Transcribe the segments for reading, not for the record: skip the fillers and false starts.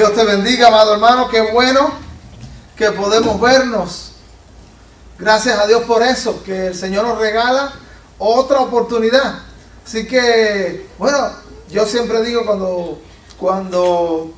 Dios te bendiga, amado hermano. Qué bueno que podemos vernos. Gracias a Dios por eso, que el Señor nos regala otra oportunidad. Así que, bueno, yo siempre digo cuando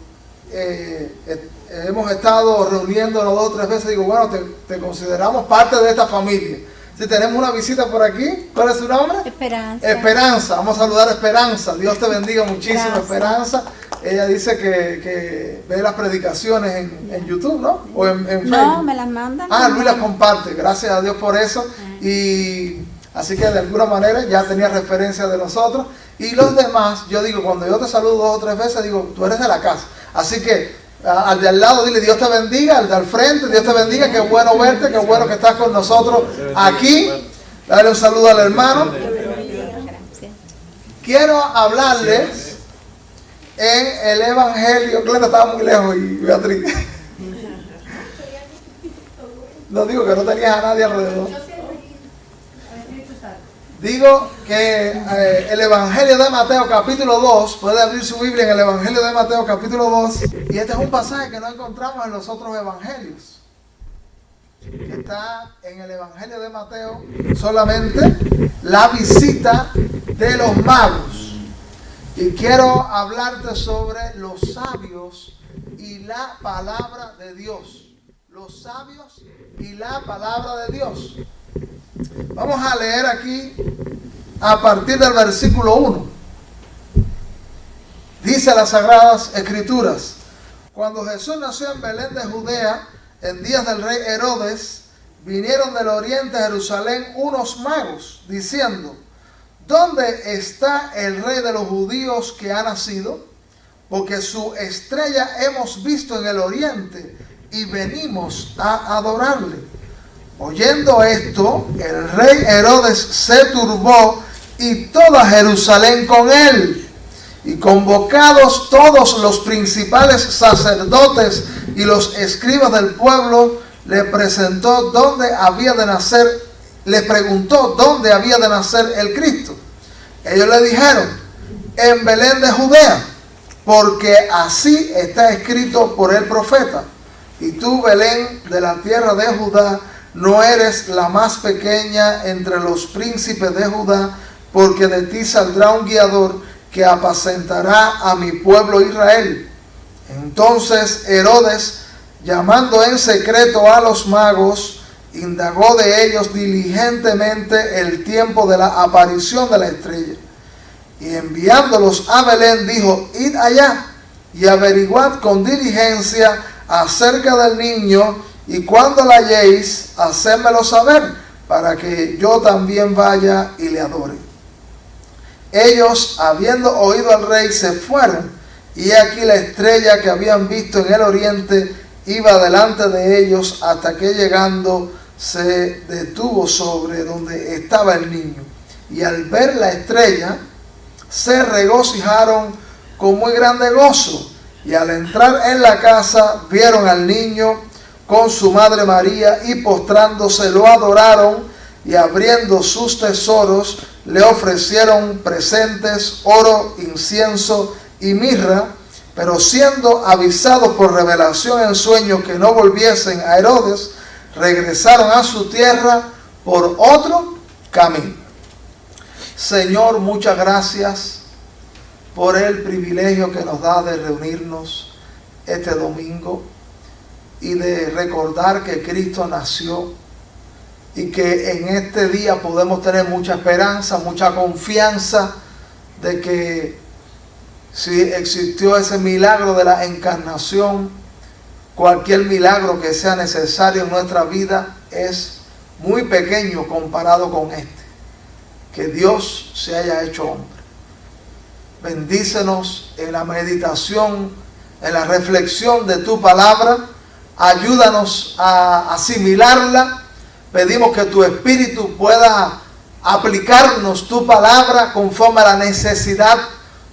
hemos estado reuniéndonos 2 o 3 veces, digo, bueno, te consideramos parte de esta familia. Si tenemos una visita por aquí, ¿cuál es su nombre? Esperanza. Esperanza, vamos a saludar a Esperanza. Dios te bendiga muchísimo, Gracias. Esperanza. Ella dice que ve las predicaciones en YouTube, ¿no? O en Facebook. No, me las mandan. Luis las comparte, gracias a Dios por eso. Y así que de alguna manera ya tenía referencia de nosotros. Y los demás, yo digo, cuando yo te saludo 2 o 3 veces, digo, tú eres de la casa. Así que al de al lado dile, Dios te bendiga. Al de al frente, Dios te bendiga. Qué bueno verte, qué bueno que estás con nosotros aquí. Dale un saludo al hermano. Quiero hablarles en el Evangelio. Glenda estaba muy lejos y Beatriz. No digo que no tenías a nadie alrededor. Digo que el Evangelio de Mateo capítulo 2, puede abrir su Biblia en el Evangelio de Mateo capítulo 2, y este es un pasaje que no encontramos en los otros evangelios. Está en el Evangelio de Mateo solamente la visita de los magos. Y quiero hablarte sobre los sabios y la palabra de Dios. Los sabios y la palabra de Dios. Vamos a leer aquí a partir del versículo 1. Dice las Sagradas Escrituras: cuando Jesús nació en Belén de Judea, en días del rey Herodes, vinieron del oriente a Jerusalén unos magos, diciendo: ¿dónde está el rey de los judíos que ha nacido? Porque su estrella hemos visto en el oriente y venimos a adorarle. Oyendo esto, el rey Herodes se turbó y toda Jerusalén con él. Y convocados todos los principales sacerdotes y los escribas del pueblo, le preguntó dónde había de nacer el Cristo. Ellos le dijeron: en Belén de Judea, porque así está escrito por el profeta: y tú, Belén, de la tierra de Judá, no eres la más pequeña entre los príncipes de Judá, porque de ti saldrá un guiador que apacentará a mi pueblo Israel. Entonces Herodes, llamando en secreto a los magos, indagó de ellos diligentemente el tiempo de la aparición de la estrella. Y enviándolos a Belén, dijo: id allá y averiguad con diligencia acerca del niño, y cuando la halléis, hacédmelo saber, para que yo también vaya y le adore. Ellos, habiendo oído al rey, se fueron, y aquí la estrella que habían visto en el oriente iba delante de ellos, hasta que llegando se detuvo sobre donde estaba el niño. Y al ver la estrella, se regocijaron con muy grande gozo. Y al entrar en la casa, vieron al niño con su madre María, y postrándose lo adoraron, y abriendo sus tesoros le ofrecieron presentes, oro, incienso y mirra. Pero siendo avisados por revelación en sueño que no volviesen a Herodes, regresaron a su tierra por otro camino. Señor, muchas gracias por el privilegio que nos da de reunirnos este domingo y de recordar que Cristo nació, y que en este día podemos tener mucha esperanza, mucha confianza de que si existió ese milagro de la encarnación, cualquier milagro que sea necesario en nuestra vida es muy pequeño comparado con este, que Dios se haya hecho hombre. Bendícenos en la meditación, en la reflexión de tu palabra. Ayúdanos a asimilarla. Pedimos que tu Espíritu pueda aplicarnos tu palabra conforme a la necesidad.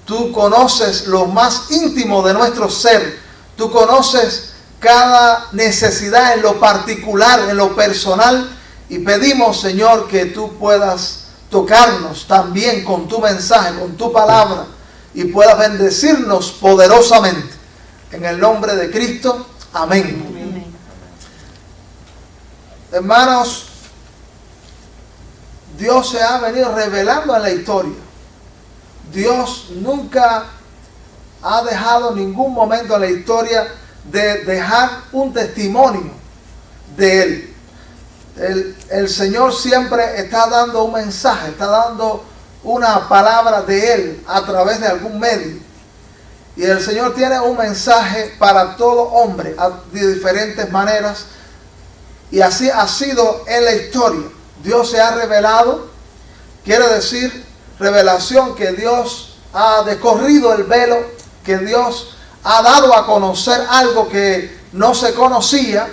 Tú conoces lo más íntimo de nuestro ser. Tú conoces cada necesidad en lo particular, en lo personal. Y pedimos, Señor, que tú puedas tocarnos también con tu mensaje, con tu palabra, y puedas bendecirnos poderosamente. En el nombre de Cristo. Amén. Amén. Hermanos, Dios se ha venido revelando en la historia. Dios nunca ha dejado ningún momento en la historia de dejar un testimonio de Él. El Señor siempre está dando un mensaje, está dando una palabra de Él a través de algún medio. Y el Señor tiene un mensaje para todo hombre de diferentes maneras. Y así ha sido en la historia. Dios se ha revelado, quiere decir revelación, que Dios ha descorrido el velo, que Dios ha dado a conocer algo que no se conocía.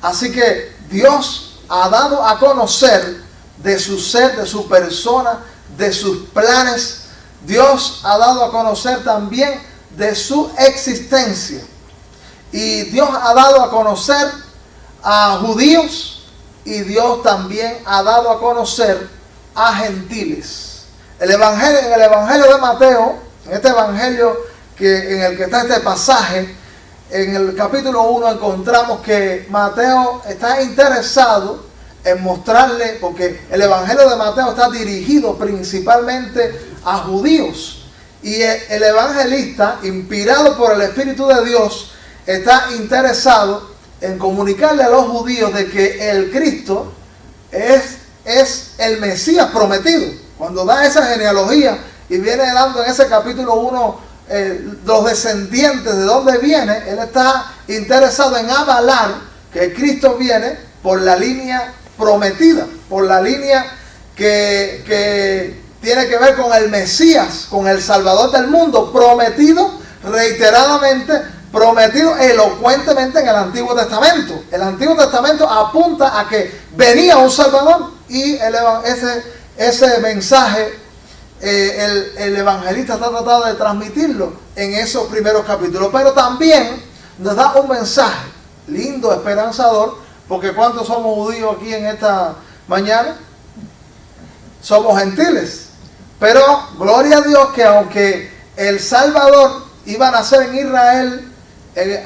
Así que Dios ha dado a conocer de su ser, de su persona, de sus planes. Dios ha dado a conocer también de su existencia. Y Dios ha dado a conocer a judíos, y Dios también ha dado a conocer a gentiles. En el Evangelio de Mateo, en este Evangelio en el que está este pasaje, en el capítulo 1 encontramos que Mateo está interesado en mostrarle, porque el Evangelio de Mateo está dirigido principalmente a judíos. Y el evangelista, inspirado por el Espíritu de Dios, está interesado en comunicarle a los judíos de que el Cristo es el Mesías prometido. Cuando da esa genealogía y viene dando en ese capítulo 1 los descendientes de dónde viene, él está interesado en avalar que Cristo viene por la línea prometida, por la línea que tiene que ver con el Mesías, con el Salvador del mundo, prometido reiteradamente, prometido elocuentemente en el Antiguo Testamento. El Antiguo Testamento apunta a que venía un Salvador, y ese mensaje el evangelista está tratando de transmitirlo en esos primeros capítulos. Pero también nos da un mensaje lindo, esperanzador, porque ¿cuántos somos judíos aquí en esta mañana? Somos gentiles. Pero gloria a Dios que aunque el Salvador iba a nacer en Israel,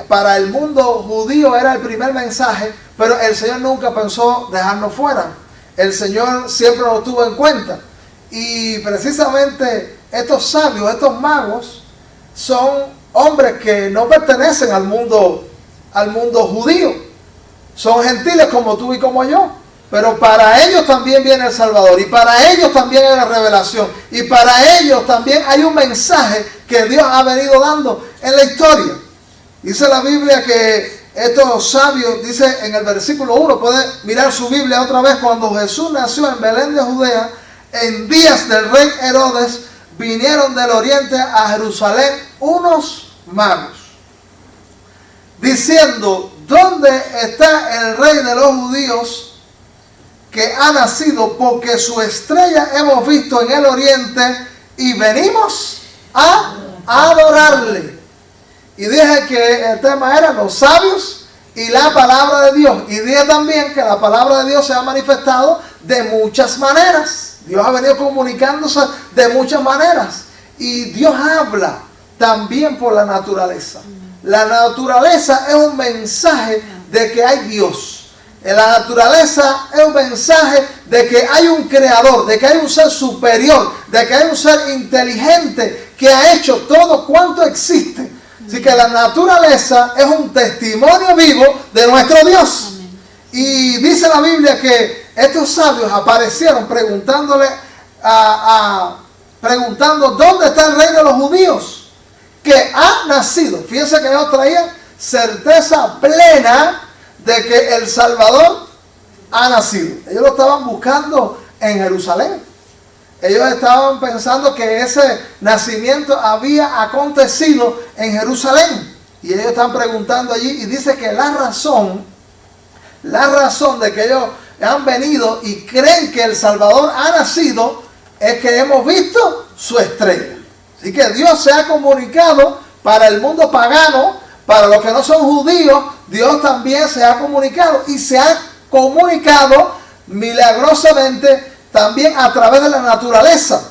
para el mundo judío era el primer mensaje, pero el Señor nunca pensó dejarnos fuera. El Señor siempre nos tuvo en cuenta. Y precisamente estos sabios, estos magos, son hombres que no pertenecen al mundo judío. Son gentiles como tú y como yo. Pero para ellos también viene el Salvador, y para ellos también hay la revelación, y para ellos también hay un mensaje que Dios ha venido dando en la historia. Dice la Biblia que estos sabios, dice en el versículo 1, puede mirar su Biblia otra vez: cuando Jesús nació en Belén de Judea, en días del rey Herodes, vinieron del oriente a Jerusalén unos magos, diciendo: ¿dónde está el rey de los judíos que ha nacido? Porque su estrella hemos visto en el oriente y venimos a adorarle. Y dije que el tema era los sabios y la palabra de Dios. Y dije también que la palabra de Dios se ha manifestado de muchas maneras. Dios ha venido comunicándose de muchas maneras. Y Dios habla también por la naturaleza. La naturaleza es un mensaje de que hay Dios. La naturaleza es un mensaje de que hay un creador, de que hay un ser superior, de que hay un ser inteligente que ha hecho todo cuanto existe. Así que la naturaleza es un testimonio vivo de nuestro Dios. Amén. Y dice la Biblia que estos sabios aparecieron preguntando dónde está el rey de los judíos que ha nacido. Fíjense que ellos traían certeza plena de que el Salvador ha nacido. Ellos lo estaban buscando en Jerusalén. Ellos estaban pensando que ese nacimiento había acontecido en Jerusalén. Y ellos están preguntando allí, y dice que la razón de que ellos han venido y creen que el Salvador ha nacido es que hemos visto su estrella. Así que Dios se ha comunicado para el mundo pagano, para los que no son judíos. Dios también se ha comunicado, y se ha comunicado milagrosamente también a través de la naturaleza.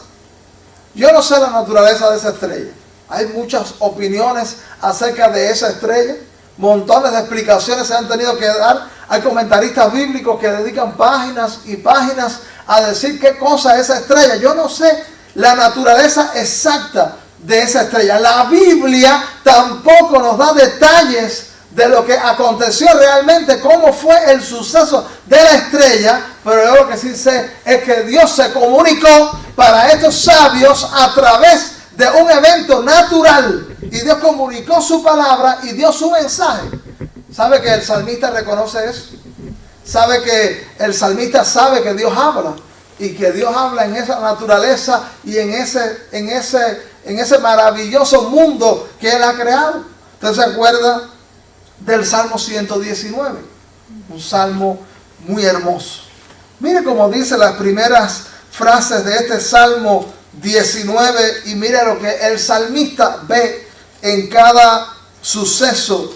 Yo no sé la naturaleza de esa estrella. Hay muchas opiniones acerca de esa estrella. Montones de explicaciones se han tenido que dar. Hay comentaristas bíblicos que dedican páginas y páginas a decir qué cosa es esa estrella. Yo no sé la naturaleza exacta de esa estrella. La Biblia tampoco nos da detalles de lo que aconteció realmente, cómo fue el suceso de la estrella, pero yo lo que sí sé es que Dios se comunicó para estos sabios a través de un evento natural, y Dios comunicó su palabra y dio su mensaje. ¿Sabe que el salmista reconoce eso? ¿Sabe que el salmista sabe que Dios habla? Y que Dios habla en esa naturaleza y en ese maravilloso mundo que Él ha creado. ¿Usted se acuerda del Salmo 119? Un salmo muy hermoso. Mire cómo dice las primeras frases de este Salmo 19 y mire lo que el salmista ve en cada suceso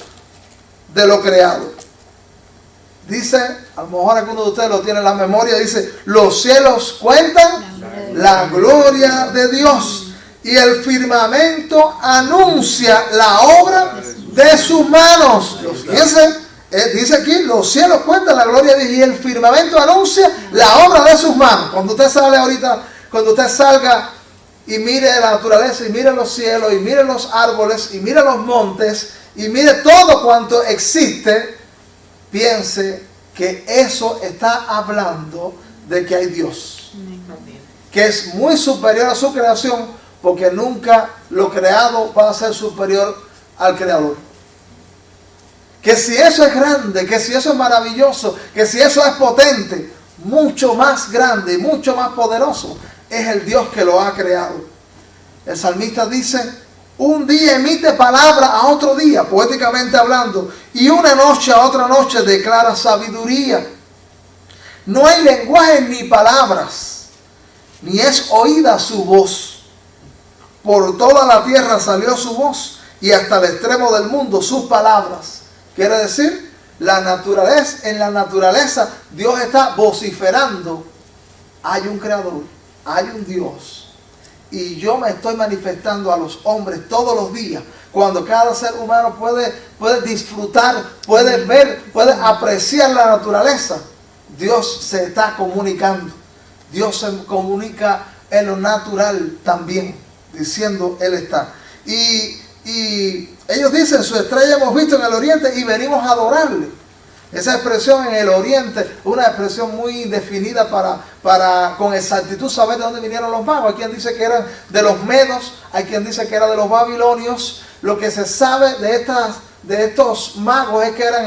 de lo creado. Dice, a lo mejor algunos de ustedes lo tienen en la memoria, dice: los cielos cuentan la gloria de Dios y el firmamento anuncia la obra de sus manos. Dice aquí, los cielos cuentan la gloria de Dios y el firmamento anuncia la obra de sus manos. Cuando usted sale ahorita, cuando usted salga y mire la naturaleza y mire los cielos y mire los árboles y mire los montes y mire todo cuanto existe, piense que eso está hablando de que hay Dios, que es muy superior a su creación, porque nunca lo creado va a ser superior al creador. Que si eso es grande, que si eso es maravilloso, que si eso es potente, mucho más grande y mucho más poderoso es el Dios que lo ha creado. El salmista dice: un día emite palabra a otro día, poéticamente hablando, y una noche a otra noche declara sabiduría. No hay lenguaje ni palabras, ni es oída su voz. Por toda la tierra salió su voz, y hasta el extremo del mundo sus palabras. Quiere decir, en la naturaleza Dios está vociferando: hay un creador, hay un Dios. Y yo me estoy manifestando a los hombres todos los días, cuando cada ser humano puede disfrutar, puede ver, puede apreciar la naturaleza. Dios se está comunicando. Dios se comunica en lo natural también, diciendo Él está. Y ellos dicen: su estrella hemos visto en el oriente y venimos a adorarle. Esa expresión en el oriente, una expresión muy definida para con exactitud saber de dónde vinieron los magos. Hay quien dice que eran de los medos, hay quien dice que era de los babilonios. Lo que se sabe de estos magos es que eran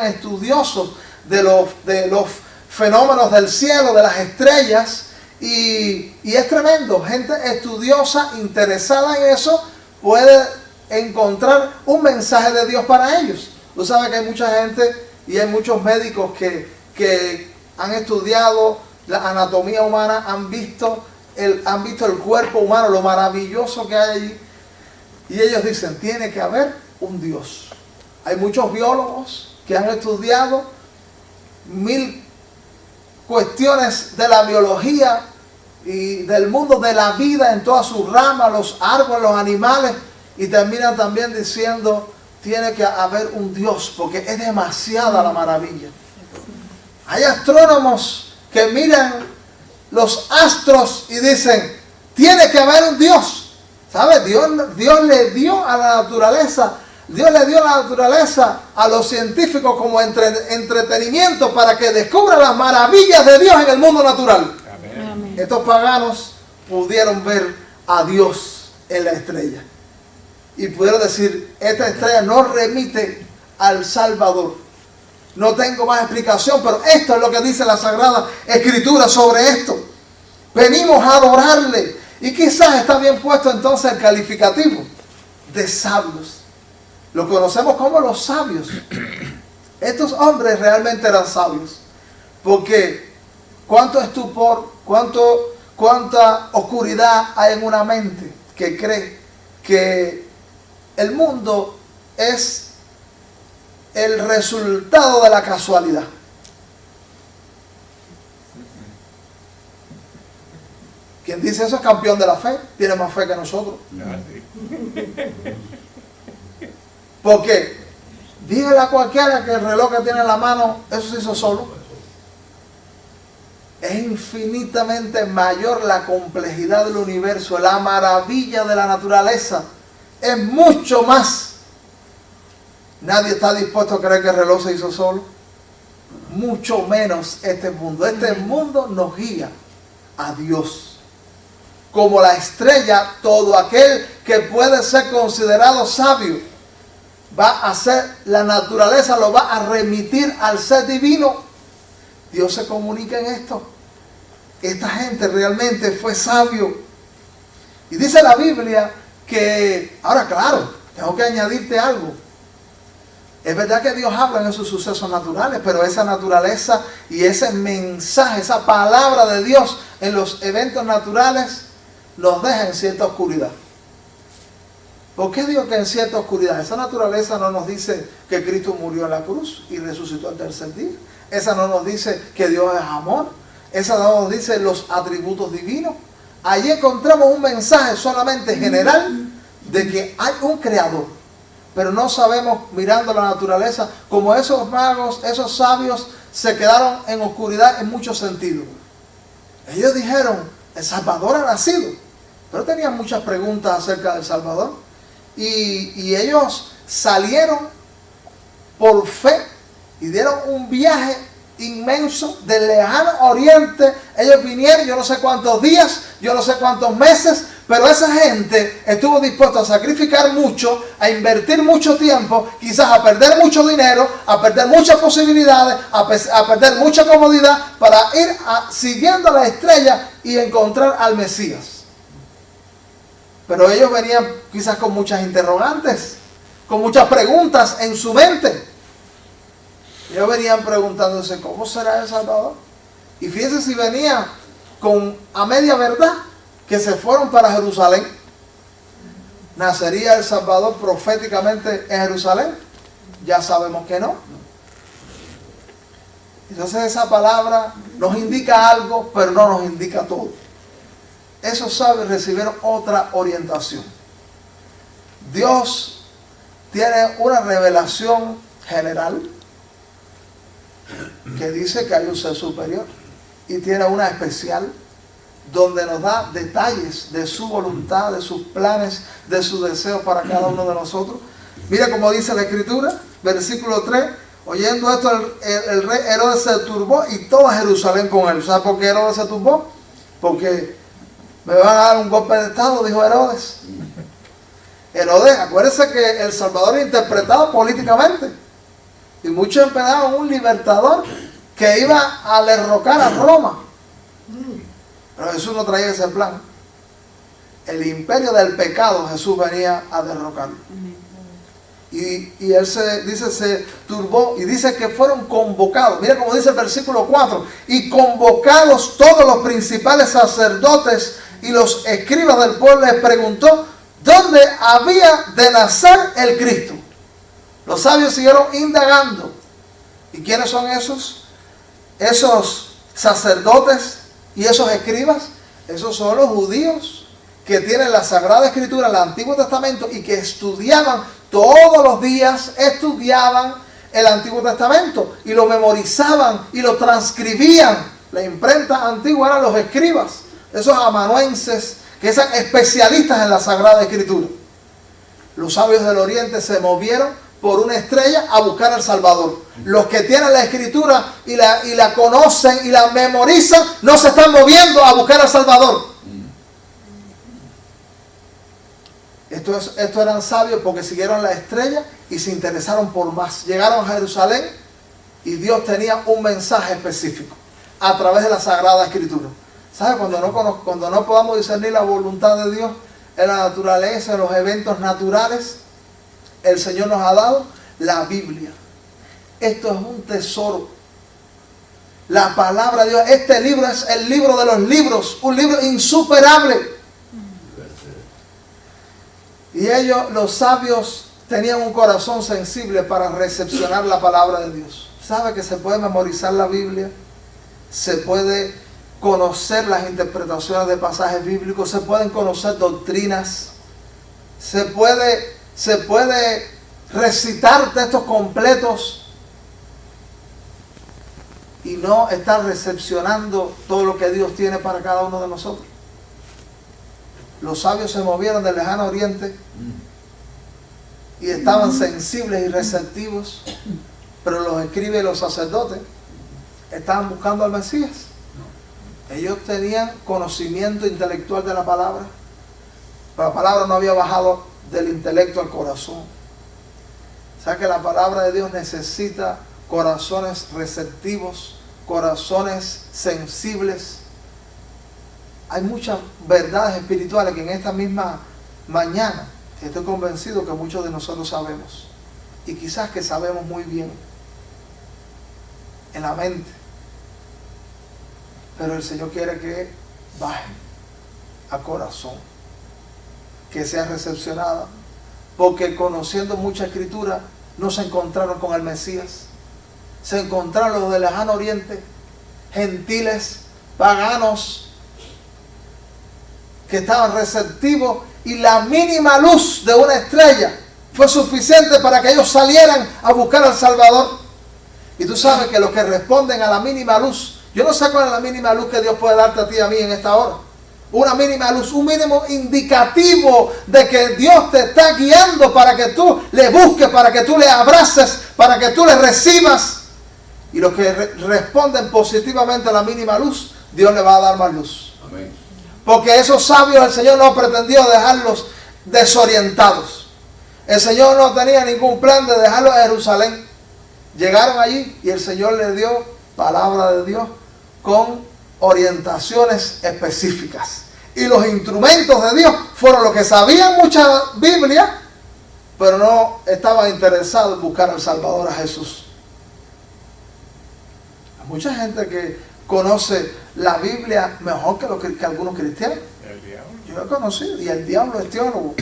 estudiosos de los fenómenos del cielo, de las estrellas, y es tremendo. Gente estudiosa, interesada en eso, puede encontrar un mensaje de Dios para ellos. Tú sabes que hay mucha gente y hay muchos médicos que han estudiado la anatomía humana, han visto el cuerpo humano, lo maravilloso que hay allí, y ellos dicen: tiene que haber un Dios. Hay muchos biólogos que han estudiado 1000 cuestiones de la biología y del mundo de la vida en todas sus ramas, los árboles, los animales, y terminan también diciendo: tiene que haber un Dios, porque es demasiada la maravilla. Hay astrónomos que miran los astros y dicen: tiene que haber un Dios. ¿Sabe? Dios le dio a la naturaleza, Dios le dio la naturaleza a los científicos como entretenimiento para que descubran las maravillas de Dios en el mundo natural. Amén. Estos paganos pudieron ver a Dios en la estrella. Y pudieron decir: esta estrella no remite al Salvador. No tengo más explicación, pero esto es lo que dice la Sagrada Escritura sobre esto. Venimos a adorarle. Y quizás está bien puesto entonces el calificativo de sabios. Lo conocemos como los sabios. Estos hombres realmente eran sabios. Porque cuánto estupor, cuánta oscuridad hay en una mente que cree que el mundo es el resultado de la casualidad. Quien dice eso es campeón de la fe, tiene más fe que nosotros. Porque dígale a cualquiera que el reloj que tiene en la mano, eso se hizo solo. Es infinitamente mayor la complejidad del universo, la maravilla de la naturaleza. Es mucho más. Nadie está dispuesto a creer que el reloj se hizo solo. Mucho menos este mundo. Este mundo nos guía a Dios. Como la estrella, todo aquel que puede ser considerado sabio va a ser, la naturaleza lo va a remitir al ser divino. Dios se comunica en esto. Esta gente realmente fue sabio. Y dice la Biblia que, ahora claro, tengo que añadirte algo. Es verdad que Dios habla en esos sucesos naturales, pero esa naturaleza y ese mensaje, esa palabra de Dios en los eventos naturales nos deja en cierta oscuridad. ¿Por qué digo que en cierta oscuridad? Esa naturaleza no nos dice que Cristo murió en la cruz y resucitó al tercer día. Esa no nos dice que Dios es amor. Esa no nos dice los atributos divinos. Allí encontramos un mensaje solamente general de que hay un creador. Pero no sabemos, mirando la naturaleza, como esos magos, esos sabios se quedaron en oscuridad en muchos sentidos. Ellos dijeron, el Salvador ha nacido. Pero tenían muchas preguntas acerca del Salvador. Y ellos salieron por fe y dieron un viaje inmenso del lejano oriente. Ellos vinieron, yo no sé cuántos días, yo no sé cuántos meses, pero esa gente estuvo dispuesta a sacrificar mucho, a invertir mucho tiempo, quizás a perder mucho dinero, a perder muchas posibilidades, a perder mucha comodidad para ir siguiendo la estrella y encontrar al Mesías. Pero ellos venían quizás con muchas interrogantes, con muchas preguntas en su mente. Ellos venían preguntándose, ¿cómo será el Salvador? Y fíjense si venían a media verdad, que se fueron para Jerusalén. ¿Nacería el Salvador proféticamente en Jerusalén? Ya sabemos que no. Entonces esa palabra nos indica algo, pero no nos indica todo. Esos sabios recibieron otra orientación. Dios tiene una revelación general que dice que hay un ser superior, y tiene una especial donde nos da detalles de su voluntad, de sus planes, de sus deseos para cada uno de nosotros. Mira cómo dice la Escritura, versículo 3, oyendo esto el rey Herodes se turbó y toda Jerusalén con él. ¿Sabes por qué Herodes se turbó? Porque me van a dar un golpe de estado, dijo Herodes. Herodes, acuérdense que el Salvador es interpretado políticamente. Y muchos esperaban un libertador que iba a derrocar a Roma. Pero Jesús no traía ese plan. El imperio del pecado Jesús venía a derrocarlo. Y él se turbó y dice que fueron convocados. Mira cómo dice el versículo 4. Y convocados todos los principales sacerdotes y los escribas del pueblo, les preguntó dónde había de nacer el Cristo. Los sabios siguieron indagando. ¿Y quiénes son esos? Esos sacerdotes y esos escribas. Esos son los judíos que tienen la Sagrada Escritura, el Antiguo Testamento, y que estudiaban todos los días, estudiaban el Antiguo Testamento y lo memorizaban y lo transcribían. La imprenta antigua eran los escribas, esos amanuenses que eran especialistas en la Sagrada Escritura. Los sabios del Oriente se movieron por una estrella a buscar al Salvador. Los que tienen la Escritura y la conocen y la memorizan, no se están moviendo a buscar al Salvador. Estos eran sabios porque siguieron la estrella y se interesaron por más. Llegaron a Jerusalén y Dios tenía un mensaje específico a través de la Sagrada Escritura. ¿Sabe? Cuando no podamos discernir la voluntad de Dios en la naturaleza, en los eventos naturales, el Señor nos ha dado la Biblia. Esto es un tesoro. La palabra de Dios. Este libro es el libro de los libros. Un libro insuperable. Y ellos, los sabios, tenían un corazón sensible para recepcionar la palabra de Dios. ¿Sabe que se puede memorizar la Biblia? Se puede conocer las interpretaciones de pasajes bíblicos. Se pueden conocer doctrinas. se puede recitar textos completos y no estar recepcionando todo lo que Dios tiene para cada uno de nosotros. Los sabios se movieron del lejano oriente y estaban sensibles y receptivos, pero los escribas y los sacerdotes estaban buscando al Mesías. Ellos tenían conocimiento intelectual de la palabra, pero la palabra no había bajado del intelecto al corazón. O sea que la palabra de Dios necesita corazones receptivos, corazones sensibles. Hay muchas verdades espirituales que en esta misma mañana estoy convencido que muchos de nosotros sabemos, y quizás que sabemos muy bien en la mente, pero el Señor quiere que baje a corazón, que sea recepcionada, porque conociendo mucha escritura no se encontraron con el Mesías, se encontraron los del lejano oriente, gentiles, paganos, que estaban receptivos, y la mínima luz de una estrella fue suficiente para que ellos salieran a buscar al Salvador. Y tú sabes que los que responden a la mínima luz, yo no sé cuál es la mínima luz que Dios puede darte a ti y a mí en esta hora. Una mínima luz, un mínimo indicativo de que Dios te está guiando para que tú le busques, para que tú le abraces, para que tú le recibas. Y los que responden positivamente a la mínima luz, Dios le va a dar más luz. Amén. Porque esos sabios el Señor no pretendió dejarlos desorientados. El Señor no tenía ningún plan de dejarlos en Jerusalén. Llegaron allí y el Señor les dio palabra de Dios con orientaciones específicas. Y los instrumentos de Dios fueron los que sabían mucha Biblia, pero no estaban interesados en buscar al Salvador, a Jesús. Hay mucha gente que conoce la Biblia mejor que algunos cristianos. El diablo. Yo lo he conocido, y el diablo es teólogo.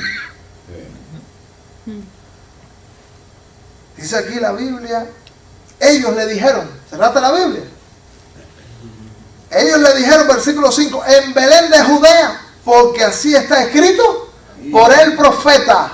Dice aquí la Biblia, ellos le dijeron, cerrate la Biblia. Ellos le dijeron, versículo 5, en Belén de Judea, porque así está escrito por el profeta.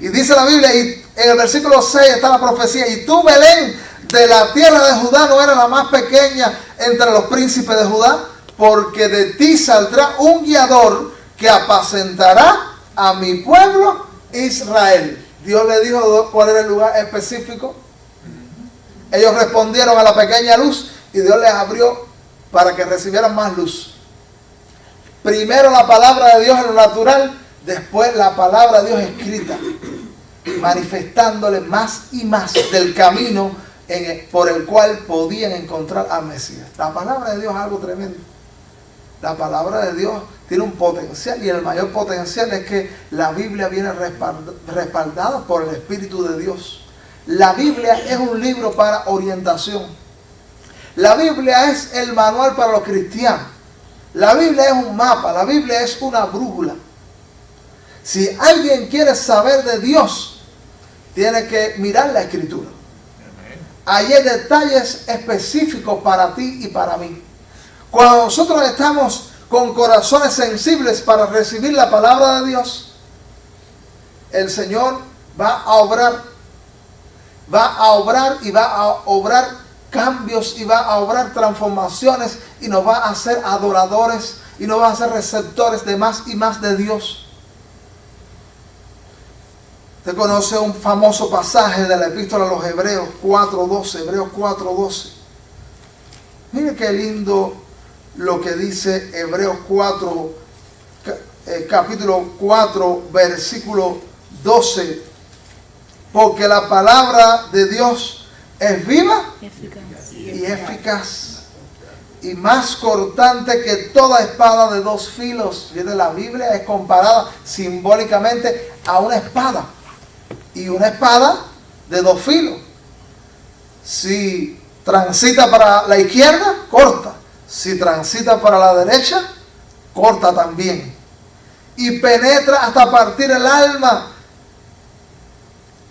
Y dice la Biblia, y en el versículo 6 está la profecía, y tú, Belén, de la tierra de Judá, no eres la más pequeña entre los príncipes de Judá, porque de ti saldrá un guiador que apacentará a mi pueblo Israel. Dios le dijo cuál era el lugar específico. Ellos respondieron a la pequeña luz y Dios les abrió para que recibieran más luz. Primero la palabra de Dios en lo natural, después la palabra de Dios escrita, manifestándole más y más del camino por el cual podían encontrar al Mesías. La palabra de Dios es algo tremendo. La palabra de Dios tiene un potencial, y el mayor potencial es que la Biblia viene respaldada por el Espíritu de Dios. La Biblia es un libro para orientación. La Biblia es el manual para los cristianos. La Biblia es un mapa, la Biblia es una brújula. Si alguien quiere saber de Dios, tiene que mirar la Escritura. Ahí hay detalles específicos para ti y para mí. Cuando nosotros estamos con corazones sensibles para recibir la palabra de Dios, el Señor va a obrar y va a obrar cambios y va a obrar transformaciones, y nos va a hacer adoradores y nos va a hacer receptores de más y más de Dios. Usted conoce un famoso pasaje de la epístola a los Hebreos 4:12, Hebreos 4:12. Mire qué lindo lo que dice Hebreos 4, capítulo 4, versículo 12. Porque la palabra de Dios es viva y eficaz, y más cortante que toda espada de dos filos. Fíjate, la Biblia es comparada simbólicamente a una espada, y una espada de dos filos. Si transita para la izquierda, corta. Si transita para la derecha, corta también. Y penetra hasta partir el alma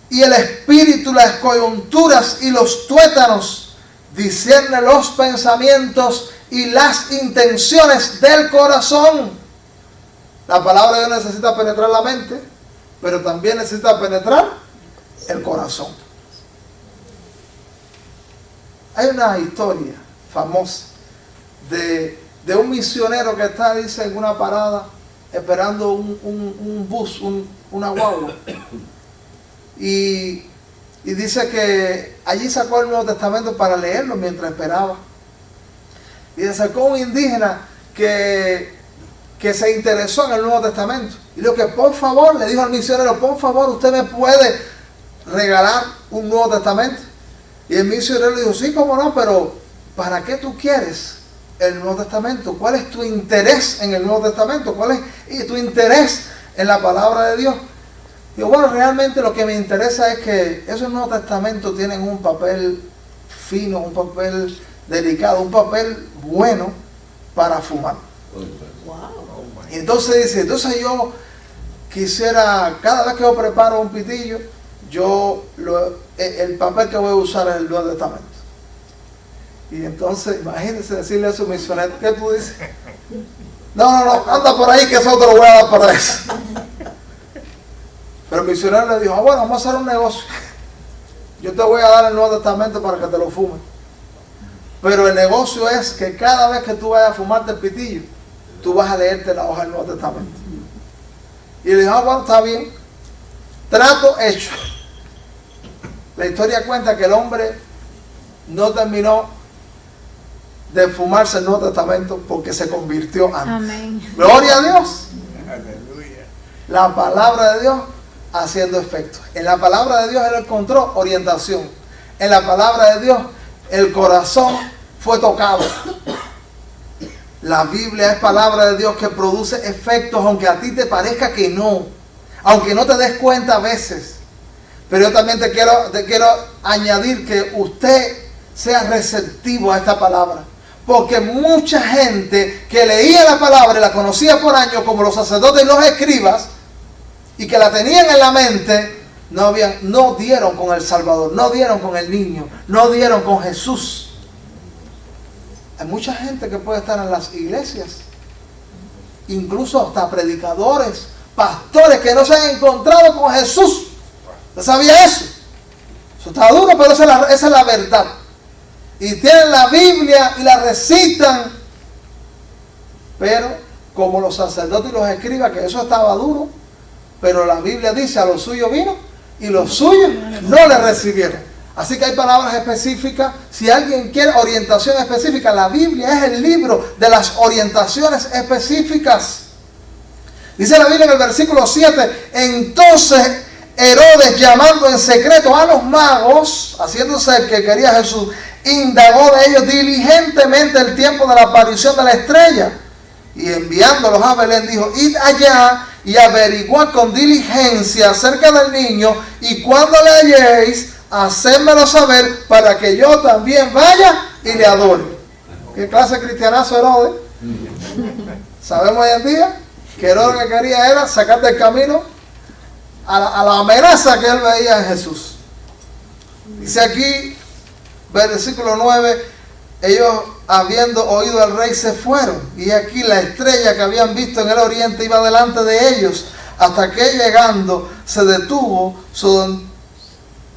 y el espíritu, las coyunturas y los tuétanos. Discierne los pensamientos y las intenciones del corazón. La palabra de Dios necesita penetrar la mente, pero también necesita penetrar el corazón. Hay una historia famosa de un misionero que está, dice, en una parada esperando un bus, una guagua. Y dice que allí sacó el Nuevo Testamento para leerlo mientras esperaba. Y le sacó un indígena que se interesó en el Nuevo Testamento. Y dijo que por favor, le dijo al misionero, por favor, usted me puede regalar un Nuevo Testamento. Y el misionero le dijo, sí, cómo no, pero ¿para qué tú quieres el Nuevo Testamento? ¿Cuál es tu interés en el Nuevo Testamento? ¿Cuál es tu interés en la palabra de Dios? Digo, bueno, realmente lo que me interesa es que esos Nuevos Testamentos tienen un papel fino, un papel delicado, un papel bueno para fumar. Y entonces dice, entonces yo quisiera, cada vez que yo preparo un pitillo, el papel que voy a usar es el Nuevo Testamento. Y entonces, imagínense decirle a su misionero, ¿qué tú dices? No, anda por ahí que eso te lo voy a dar para eso. Pero el misionero le dijo, bueno, vamos a hacer un negocio. Yo te voy a dar el Nuevo Testamento para que te lo fumes. Pero el negocio es que cada vez que tú vayas a fumarte el pitillo, tú vas a leerte la hoja del Nuevo Testamento. Y le dijo, bueno, está bien. Trato hecho. La historia cuenta que el hombre no terminó de fumarse el Nuevo Testamento porque se convirtió antes. Amén. Gloria a Dios. Aleluya. La palabra de Dios haciendo efecto. En la palabra de Dios él encontró orientación. En la palabra de Dios el corazón fue tocado. La Biblia es palabra de Dios que produce efectos, aunque a ti te parezca que no, aunque no te des cuenta a veces. Pero yo también te quiero añadir que usted sea receptivo a esta palabra. Porque mucha gente que leía la palabra y la conocía por años, como los sacerdotes y los escribas, y que la tenían en la mente, no dieron con el Salvador, no dieron con el niño, no dieron con Jesús. Hay mucha gente que puede estar en las iglesias, incluso hasta predicadores, pastores que no se han encontrado con Jesús. ¿Usted sabía eso? Eso está duro, pero esa es la verdad. Y tienen la Biblia y la recitan, pero como los sacerdotes y los escribas, que eso estaba duro, pero la Biblia dice, a los suyos vino y los suyos no le recibieron. Así que hay palabras específicas. Si alguien quiere orientación específica, la Biblia es el libro de las orientaciones específicas. Dice la Biblia en el versículo 7, entonces Herodes, llamando en secreto a los magos, haciéndose el que quería Jesús, indagó de ellos diligentemente el tiempo de la aparición de la estrella. Y enviándolos a Belén, dijo, id allá y averiguad con diligencia acerca del niño, y cuando le halléis, hacédmelo saber para que yo también vaya y le adore. ¿Qué clase de cristianazo Herodes? Sabemos hoy en día que Herodes lo que quería era sacar del camino a la amenaza que él veía en Jesús. Dice aquí, versículo 9, ellos habiendo oído al rey se fueron, y aquí la estrella que habían visto en el oriente iba delante de ellos, hasta que llegando se detuvo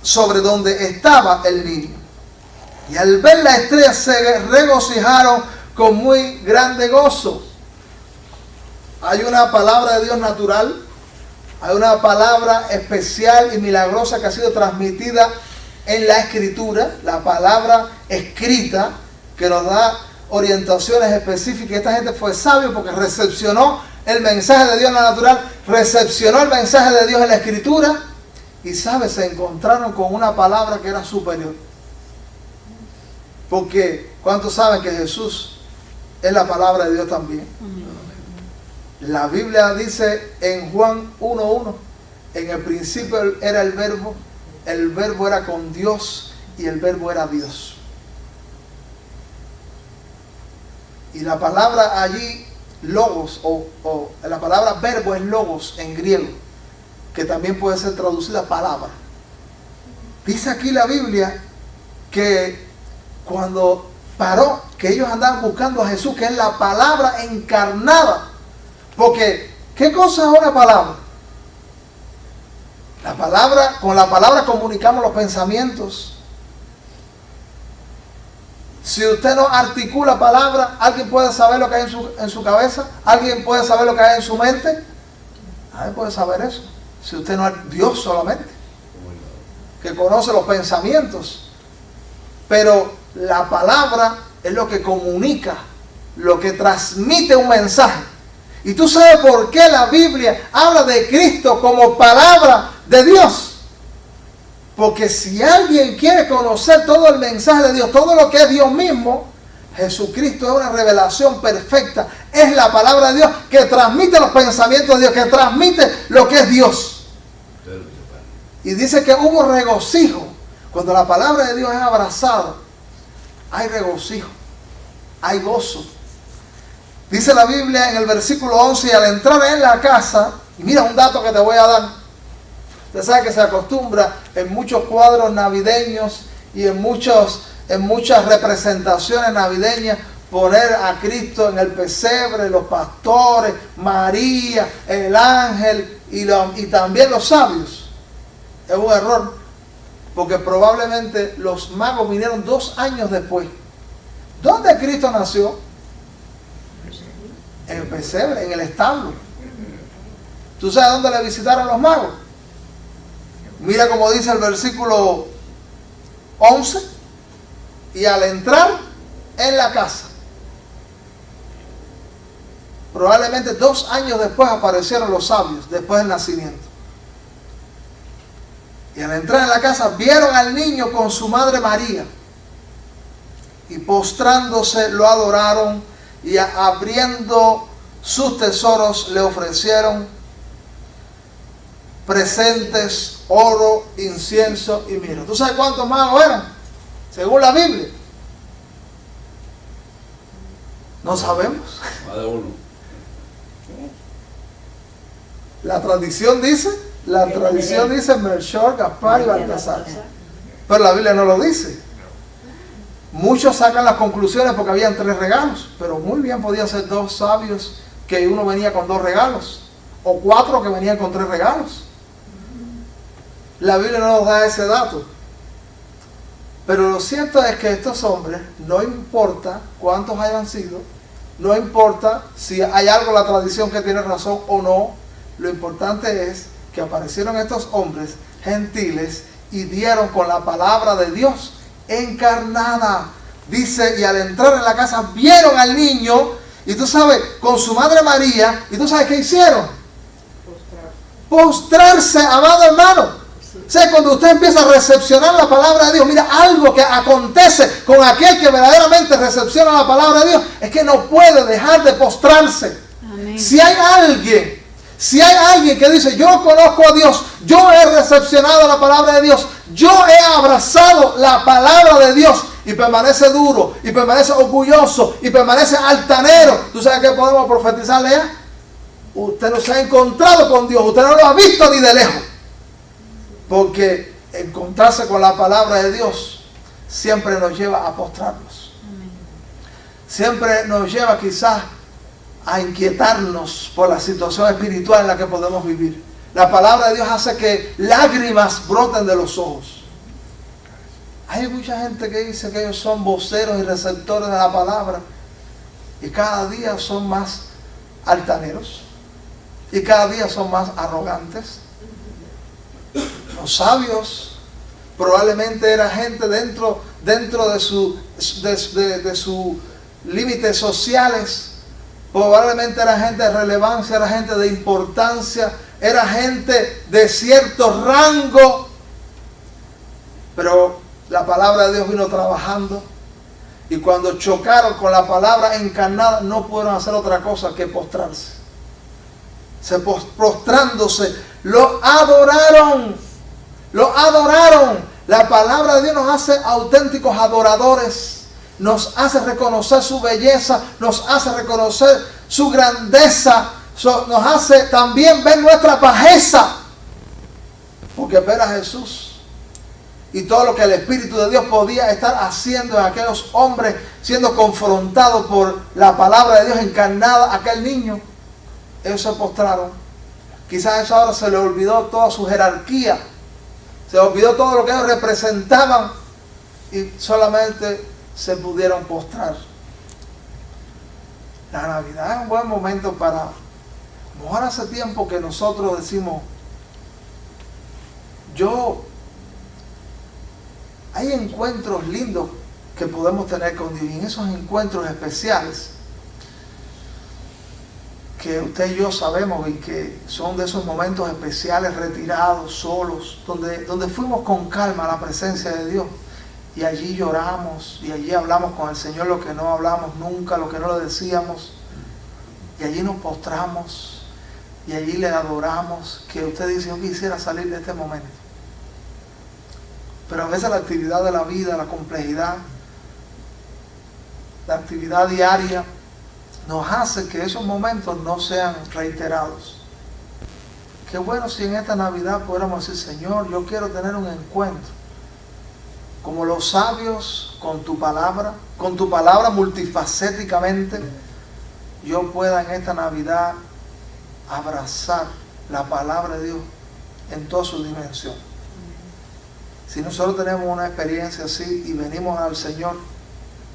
sobre donde estaba el niño. Y al ver la estrella se regocijaron con muy grande gozo. Hay una palabra de Dios natural, hay una palabra especial y milagrosa que ha sido transmitida en la Escritura, la palabra escrita, que nos da orientaciones específicas. Esta gente fue sabio porque recepcionó el mensaje de Dios en la natural, recepcionó el mensaje de Dios en la Escritura, y se encontraron con una palabra que era superior. Porque ¿cuántos saben que Jesús es la palabra de Dios también? La Biblia dice en Juan 1:1, en el principio era el verbo era con Dios y el verbo era Dios. Y la palabra allí, logos, o la palabra verbo es logos en griego, que también puede ser traducida palabra. Dice aquí la Biblia que cuando paró, que ellos andaban buscando a Jesús, que es la palabra encarnada. Porque, ¿qué cosa es una palabra? La palabra, con la palabra comunicamos los pensamientos. Si usted no articula palabra, ¿alguien puede saber lo que hay en su cabeza? ¿Alguien puede saber lo que hay en su mente? Nadie puede saber eso. Si usted no es Dios solamente, que conoce los pensamientos. Pero la palabra es lo que comunica, lo que transmite un mensaje. Y tú sabes por qué la Biblia habla de Cristo como palabra de Dios. Porque si alguien quiere conocer todo el mensaje de Dios, todo lo que es Dios mismo, Jesucristo es una revelación perfecta. Es la palabra de Dios que transmite los pensamientos de Dios, que transmite lo que es Dios. Y dice que hubo regocijo. Cuando la palabra de Dios es abrazada, hay regocijo, hay gozo. Dice la Biblia en el versículo 11, y al entrar en la casa, y mira un dato que te voy a dar. Usted sabe que se acostumbra en muchos cuadros navideños y en muchas representaciones navideñas poner a Cristo en el pesebre, los pastores, María, el ángel y también los sabios. Es un error, porque probablemente los magos vinieron 2 años después. ¿Dónde Cristo nació? En el pesebre, en el establo. ¿Tú sabes dónde le visitaron los magos? Mira como dice el versículo 11. Y al entrar en la casa, probablemente 2 años después aparecieron los sabios, después del nacimiento. Y al entrar en la casa vieron al niño con su madre María, y postrándose lo adoraron, y abriendo sus tesoros le ofrecieron presentes, oro, incienso y mirra. ¿Tú sabes cuántos magos eran? Según la Biblia. No sabemos. Más de uno. La tradición dice Melchor, Gaspar y Baltasar. Pero la Biblia no lo dice. Muchos sacan las conclusiones porque habían 3 regalos, pero muy bien podía ser 2 sabios que uno venía con 2 regalos, o 4 que venían con 3 regalos. La Biblia no nos da ese dato. Pero lo cierto es que estos hombres, no importa cuántos hayan sido, no importa si hay algo en la tradición que tiene razón o no, lo importante es que aparecieron estos hombres gentiles y dieron con la palabra de Dios encarnada. Dice, y al entrar en la casa vieron al niño, y tú sabes, con su madre María, y tú sabes qué hicieron. Postrarse, amado hermano. O sea, cuando usted empieza a recepcionar la palabra de Dios, mira, algo que acontece con aquel que verdaderamente recepciona la palabra de Dios, es que no puede dejar de postrarse. Amén. Si hay alguien que dice, yo conozco a Dios, yo he recepcionado la palabra de Dios, yo he abrazado la palabra de Dios, y permanece duro, y permanece orgulloso, y permanece altanero, ¿tú sabes qué podemos profetizarle ya? Usted no se ha encontrado con Dios, usted no lo ha visto ni de lejos. Porque encontrarse con la palabra de Dios siempre nos lleva a postrarnos. Siempre nos lleva quizás a inquietarnos por la situación espiritual en la que podemos vivir. La palabra de Dios hace que lágrimas broten de los ojos. Hay mucha gente que dice que ellos son voceros y receptores de la palabra, y cada día son más altaneros, y cada día son más arrogantes. Los sabios probablemente era gente dentro de sus límites sociales. Probablemente era gente de relevancia, era gente de importancia, era gente de cierto rango. Pero la palabra de Dios vino trabajando, y cuando chocaron con la palabra encarnada no pudieron hacer otra cosa que postrarse. Postrándose, lo adoraron. Lo adoraron. La palabra de Dios nos hace auténticos adoradores. Nos hace reconocer su belleza. Nos hace reconocer su grandeza. Nos hace también ver nuestra bajeza. Porque ver a Jesús y todo lo que el Espíritu de Dios podía estar haciendo en aquellos hombres, siendo confrontados por la palabra de Dios encarnada, aquel niño, ellos se postraron. Quizás a eso ahora se le olvidó toda su jerarquía, se olvidó todo lo que ellos representaban y solamente se pudieron postrar. La Navidad es un buen momento para, como ahora hace tiempo que nosotros decimos, hay encuentros lindos que podemos tener con Dios, y en esos encuentros especiales que usted y yo sabemos y que son de esos momentos especiales, retirados, solos, donde fuimos con calma a la presencia de Dios, y allí lloramos, y allí hablamos con el Señor lo que no hablamos nunca, lo que no le decíamos, y allí nos postramos, y allí le adoramos, que usted dice, yo quisiera salir de este momento. Pero a veces la actividad de la vida, la complejidad, la actividad diaria, nos hace que esos momentos no sean reiterados. Qué bueno si en esta Navidad pudiéramos decir, Señor, yo quiero tener un encuentro, como los sabios, con tu palabra multifacéticamente, yo pueda en esta Navidad abrazar la palabra de Dios en toda su dimensión. Si nosotros tenemos una experiencia así y venimos al Señor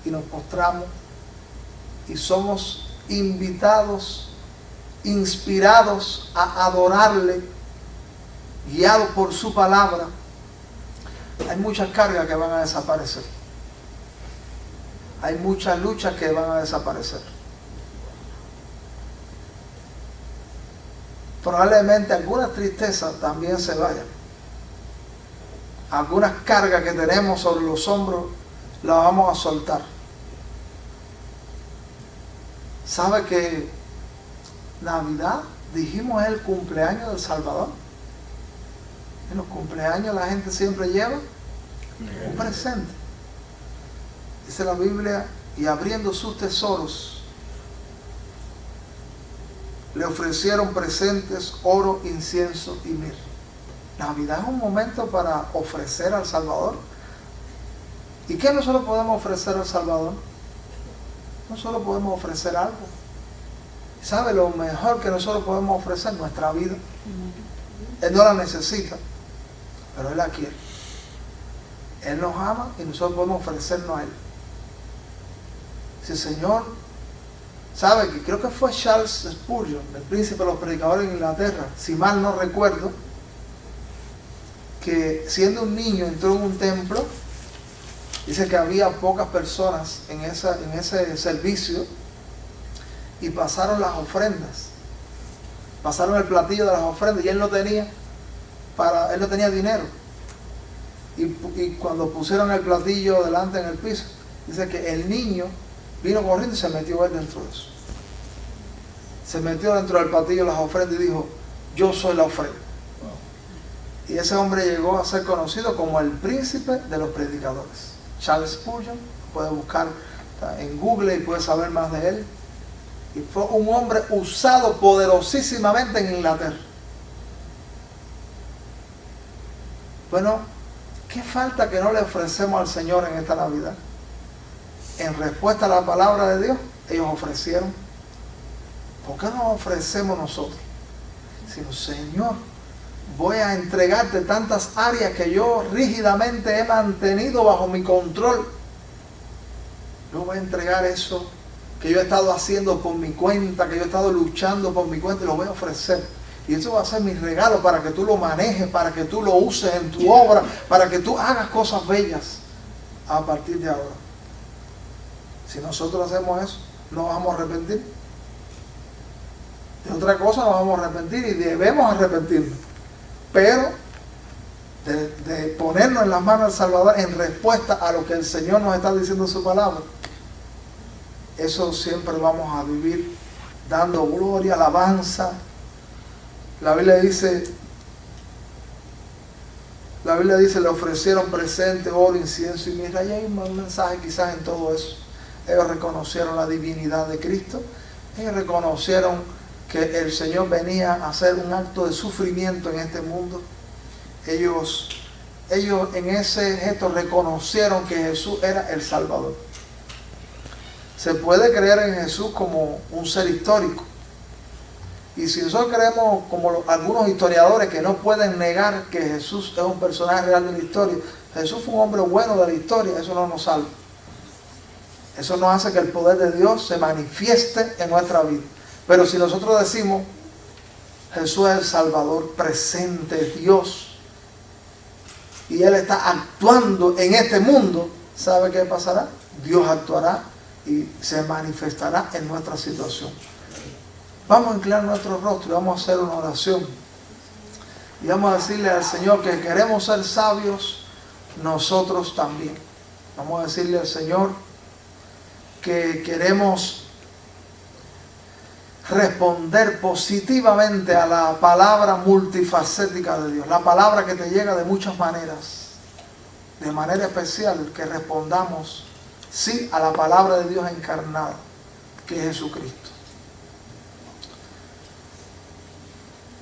y nos postramos y somos invitados, inspirados a adorarle, guiados por su palabra, hay muchas cargas que van a desaparecer. Hay muchas luchas que van a desaparecer. Probablemente algunas tristezas también se vayan. Algunas cargas que tenemos sobre los hombros las vamos a soltar. ¿Sabe que Navidad, dijimos, es el cumpleaños del Salvador? En los cumpleaños la gente siempre lleva un presente. Dice la Biblia, y abriendo sus tesoros, le ofrecieron presentes, oro, incienso y mirra. Navidad es un momento para ofrecer al Salvador. ¿Y qué nosotros podemos ofrecer al Salvador? Nosotros podemos ofrecer algo. ¿Sabe lo mejor que nosotros podemos ofrecer? Nuestra vida. Él no la necesita, pero Él la quiere. Él nos ama y nosotros podemos ofrecernos a Él. Si el Señor, sabe que creo que fue Charles Spurgeon, el príncipe de los predicadores en Inglaterra, si mal no recuerdo, que siendo un niño entró en un templo, dice que había pocas personas en ese servicio, y pasaron las ofrendas, pasaron el platillo de las ofrendas, y él no tenía dinero, y cuando pusieron el platillo delante en el piso, dice que el niño vino corriendo y se metió él dentro de eso, se metió dentro del platillo de las ofrendas y dijo, yo soy la ofrenda. Y ese hombre llegó a ser conocido como el príncipe de los predicadores. Charles Spurgeon, puede buscar en Google y puede saber más de él. Y fue un hombre usado poderosísimamente en Inglaterra. Bueno, ¿qué falta que no le ofrecemos al Señor en esta Navidad? En respuesta a la palabra de Dios, ellos ofrecieron. ¿Por qué no ofrecemos nosotros? Sino, Señor, voy a entregarte tantas áreas que yo rígidamente he mantenido bajo mi control. Yo voy a entregar eso que yo he estado haciendo por mi cuenta, que yo he estado luchando por mi cuenta, y lo voy a ofrecer. Y eso va a ser mi regalo para que tú lo manejes, para que tú lo uses en tu obra, para que tú hagas cosas bellas a partir de ahora. Si nosotros hacemos eso, no vamos a arrepentir. De otra cosa nos vamos a arrepentir, y debemos arrepentirnos. Pero de ponernos en las manos del Salvador en respuesta a lo que el Señor nos está diciendo en su palabra, eso siempre vamos a vivir dando gloria, alabanza. La Biblia dice, le ofrecieron presente, oro, incienso y mirra. Y hay un mensaje quizás en todo eso. Ellos reconocieron la divinidad de Cristo. Ellos reconocieron que el Señor venía a hacer un acto de sufrimiento en este mundo. Ellos en ese gesto reconocieron que Jesús era el Salvador. Se puede creer en Jesús como un ser histórico. Y si nosotros creemos, como algunos historiadores que no pueden negar que Jesús es un personaje real de la historia, Jesús fue un hombre bueno de la historia, eso no nos salva. Eso no hace que el poder de Dios se manifieste en nuestra vida. Pero si nosotros decimos, Jesús es el Salvador presente, Dios, y Él está actuando en este mundo, ¿sabe qué pasará? Dios actuará y se manifestará en nuestra situación. Vamos a inclinar nuestro rostro y vamos a hacer una oración. Y vamos a decirle al Señor que queremos ser sabios nosotros también. Vamos a decirle al Señor que queremos responder positivamente a la palabra multifacética de Dios. La palabra que te llega de muchas maneras. De manera especial que respondamos sí a la palabra de Dios encarnada, que es Jesucristo.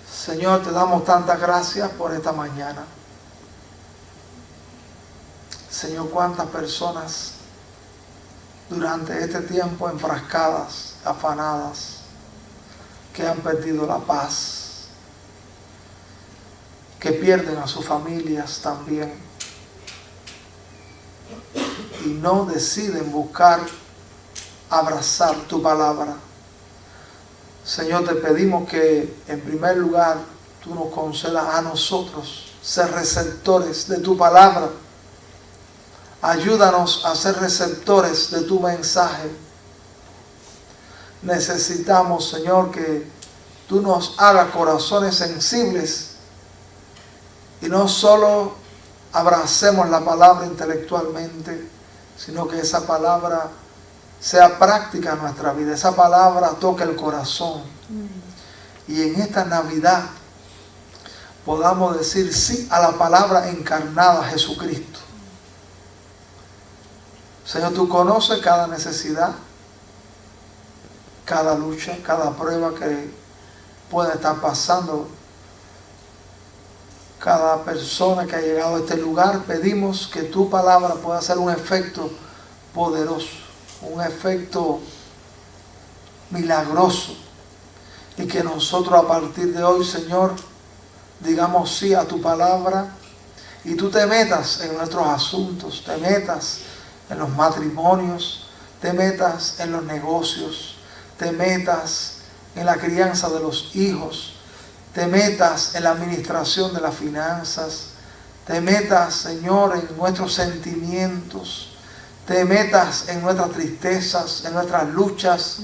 Señor, te damos tantas gracias por esta mañana. Señor, cuántas personas durante este tiempo enfrascadas, afanadas, que han perdido la paz, que pierden a sus familias también y no deciden buscar abrazar tu palabra. Señor, te pedimos que en primer lugar tú nos concedas a nosotros ser receptores de tu palabra. Ayúdanos a ser receptores de tu mensaje. Necesitamos, Señor, que tú nos hagas corazones sensibles y no solo abracemos la palabra intelectualmente, sino que esa palabra sea práctica en nuestra vida, esa palabra toque el corazón. Y en esta Navidad podamos decir sí a la palabra encarnada, Jesucristo. Señor, tú conoces cada necesidad, cada lucha, cada prueba que pueda estar pasando cada persona que ha llegado a este lugar. Pedimos que tu palabra pueda hacer un efecto poderoso, un efecto milagroso, y que nosotros a partir de hoy, Señor, digamos sí a tu palabra y tú te metas en nuestros asuntos, te metas en los matrimonios, te metas en los negocios, te metas en la crianza de los hijos, te metas en la administración de las finanzas, te metas, Señor, en nuestros sentimientos, te metas en nuestras tristezas, en nuestras luchas.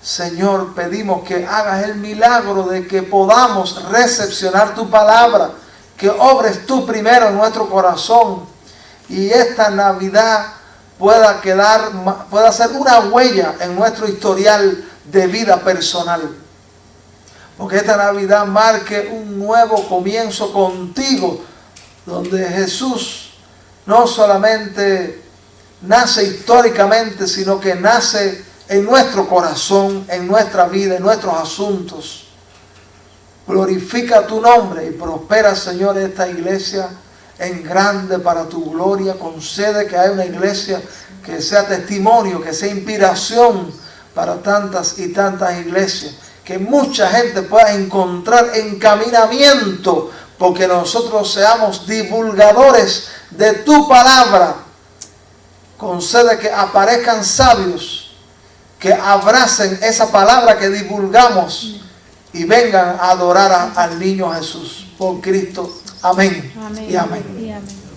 Señor, pedimos que hagas el milagro de que podamos recepcionar tu palabra, que obres tú primero en nuestro corazón y esta Navidad pueda ser una huella en nuestro historial de vida personal. Porque esta Navidad marque un nuevo comienzo contigo, donde Jesús no solamente nace históricamente, sino que nace en nuestro corazón, en nuestra vida, en nuestros asuntos. Glorifica tu nombre y prospera, Señor, esta iglesia en grande para tu gloria. Concede que haya una iglesia que sea testimonio, que sea inspiración para tantas y tantas iglesias. Que mucha gente pueda encontrar encaminamiento, porque nosotros seamos divulgadores de tu palabra. Concede que aparezcan sabios, que abracen esa palabra que divulgamos y vengan a adorar al niño Jesús. Por Cristo. Amén. Amén. Y amén. Y amén.